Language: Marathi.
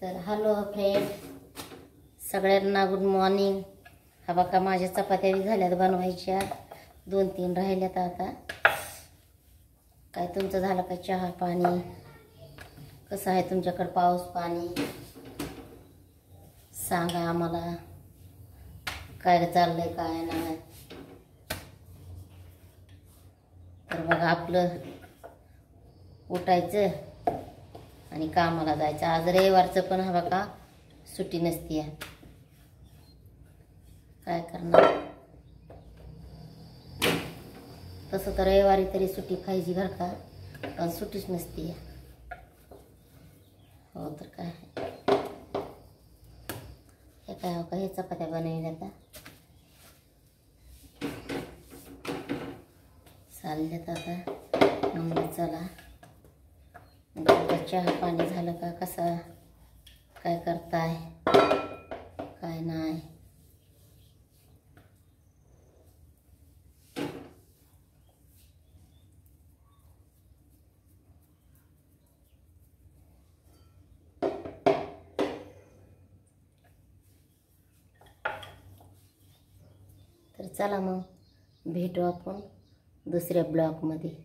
तर हॅलो फ्रेंड, सगळ्यांना गुड मॉर्निंग. हा बघा माझ्या चपात्या झाल्यात बनवायच्या, 2-3 राहिल्यात. आता काय तुमचं झालं का चहा पाणी? कसं आहे तुमच्याकडे पाऊस पाणी? सांगा आम्हाला काय चाललंय काय नाही. तर बघा आपलं उठायचं आणि कामाला जायचं. आज रविवारचं पण हा बघा सुट्टी नसती आहे. काय करणार? तसं तर रविवारी तरी सुट्टी पाहिजे बरं का, पण सुट्टीच नसती आहे. हो तर काय, हे काय हो का, हे चपात्या बनवल्या आता चालल्यात. आता म्हणलं चला चहा पाणी झालं का, कसा काय करताय काय नाही. तर चला मग भेटू आपण दुसऱ्या ब्लॉगमध्ये.